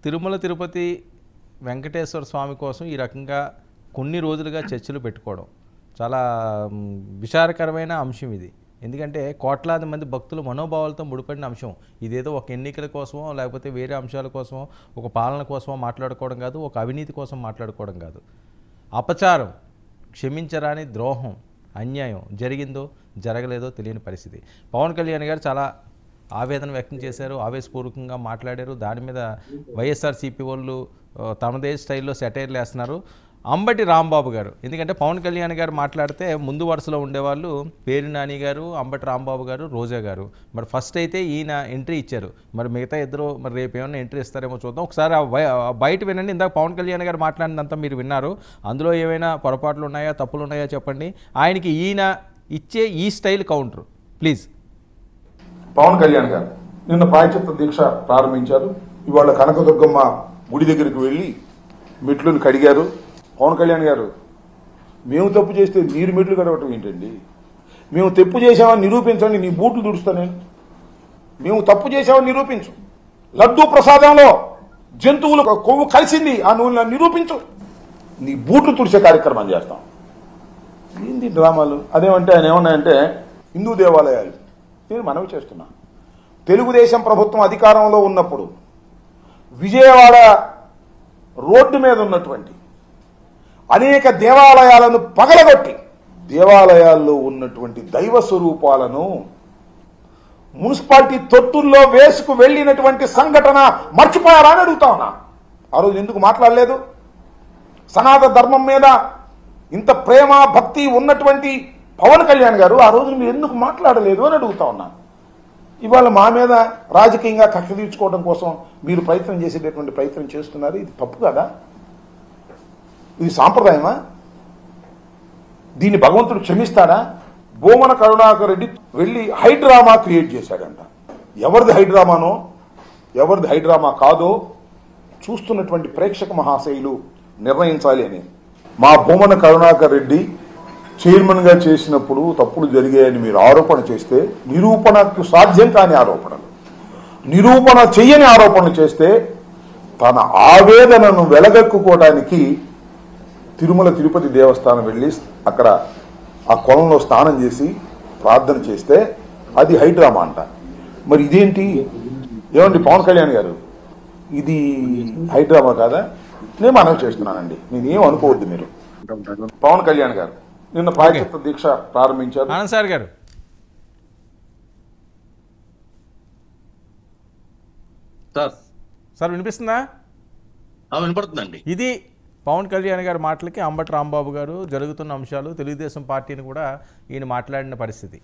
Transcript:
తిరుమల తిరుపతి వెంకటేశ్వర స్వామి కోసం ఈ రకంగా కొన్ని రోజులుగా చర్చలు పెట్టుకోవడం చాలా విచారకరమైన అంశం ఇది. ఎందుకంటే కోట్లాది మంది భక్తుల మనోభావాలతో ముడిపడిన అంశం. ఇదేదో ఒక ఎన్నికల కోసమో లేకపోతే వేరే అంశాల కోసమో ఒక పాలన కోసమో మాట్లాడుకోవడం కాదు, ఒక అవినీతి కోసం మాట్లాడుకోవడం కాదు. అపచారం, క్షమించరాని ద్రోహం, అన్యాయం జరిగిందో జరగలేదో తెలియని పరిస్థితి. పవన్ కళ్యాణ్ గారు చాలా ఆవేదన వ్యక్తం చేశారు, ఆవేశపూర్వకంగా మాట్లాడారు. దాని మీద వైఎస్ఆర్సీపీ వాళ్ళు తమదే స్టైల్లో సెటైర్లు వేస్తున్నారు. అంబటి రాంబాబు గారు, ఎందుకంటే పవన్ కళ్యాణ్ గారు మాట్లాడితే ముందు వరుసలో ఉండేవాళ్ళు పేరు నాని గారు, అంబటి రాంబాబు గారు, రోజా గారు. మరి ఫస్ట్ అయితే ఈయన ఎంట్రీ ఇచ్చారు. మరి మిగతా ఇద్దరు మరి రేపు ఏమైనా ఎంట్రీ ఇస్తారేమో చూద్దాం. ఒకసారి బయట వినండి. ఇందాక పవన్ కళ్యాణ్ గారు మాట్లాడినంతా మీరు విన్నారు. అందులో ఏమైనా పొరపాట్లు ఉన్నాయా, తప్పులు ఉన్నాయా చెప్పండి. ఆయనకి ఈయన ఇచ్చే ఈ style counter please. Pawan Kalyan గారు నిన్న ప్రాయశ్చిత్త దీక్ష ప్రారంభించారు. ఇవాళ కనకదుర్గమ్మ గుడి దగ్గరికి వెళ్ళి మెట్లను కడిగారు. పవన్ కళ్యాణ్ గారు, మేము తప్పు చేస్తే మీరు మెట్లు కడగటం ఏంటండి? మేము తప్పు చేసామని నిరూపించండి, నీ బూట్లు తుడుస్తా నేను. మేము తప్పు చేసామని నిరూపించు. లడ్డూ ప్రసాదంలో జంతువులు కొవ్వు కలిసింది, ఆ నువ్వు నిరూపించు, నీ బూట్లు తుడిచే కార్యక్రమం చేస్తాం. ఏంది డ్రామాలు? అదేమంటే ఆయన ఏమన్నాయంటే హిందూ దేవాలయాలు. నేను మనవి చేస్తున్నా, తెలుగుదేశం ప్రభుత్వం అధికారంలో ఉన్నప్పుడు విజయవాడ రోడ్డు మీద ఉన్నటువంటి అనేక దేవాలయాలను పగలగొట్టి దేవాలయాల్లో ఉన్నటువంటి దైవ స్వరూపాలను మున్సిపాలిటీ తొట్టుల్లో వేసుకు వెళ్ళినటువంటి సంఘటన మర్చిపోయారా అని అడుగుతా ఉన్నా. ఆ రోజు ఎందుకు మాట్లాడలేదు? సనాతన ధర్మం మీద ఇంత ప్రేమ భక్తి ఉన్నటువంటి పవన్ కళ్యాణ్ గారు ఆ రోజు మీరు ఎందుకు మాట్లాడలేదు అని అడుగుతా ఉన్నా. ఇవాళ మా మీద రాజకీయంగా కక్ష తీర్చుకోవడం కోసం మీరు ప్రయత్నం చేసేటటువంటి ప్రయత్నం చేస్తున్నారు. ఇది తప్పు కదా? ఇది సాంప్రదాయమా? దీన్ని భగవంతుడు క్షమిస్తాడా? భూమన కరుణాకర్ రెడ్డి వెళ్ళి హైడ్రామా క్రియేట్ చేశాడంట. ఎవరిది హైడ్రామానో ఎవరిది హైడ్రామా కాదో చూస్తున్నటువంటి ప్రేక్షక మహాశయులు నిర్ణయించాలి అని. మా భూమన కరుణాకర్ రెడ్డి చైర్మన్ గా చేసినప్పుడు తప్పులు జరిగాయని మీరు ఆరోపణ చేస్తే, నిరూపణకు సాధ్యం కాని ఆరోపణలు, నిరూపణ చెయ్యని ఆరోపణలు చేస్తే తన ఆవేదనను వెలగక్కుకోవడానికి తిరుమల తిరుపతి దేవస్థానం వెళ్ళి అక్కడ ఆ కొలంలో స్నానం చేసి ప్రార్థన చేస్తే అది హైడ్రామా అంట. మరి ఇదేంటి? ఏమండి పవన్ కళ్యాణ్ గారు, ఇది హైడ్రామా కాదా? నేను మనవి చేస్తున్నానండి, నేనేం అనుకోవద్దు మీరు. పవన్ కళ్యాణ్ గారు నిన్న ప్రాయశ్చిత్త దీక్ష ప్రారంభించారు. ఆనంద్ సార్ గారు, సార్ వినిపిస్తుందా? వినపడుతుందండి. ఇది పవన్ కళ్యాణ్ గారి మాటలకి అంబటి రాంబాబు గారు జరుగుతున్న అంశాలు, తెలుగుదేశం పార్టీని కూడా ఈయన మాట్లాడిన పరిస్థితి.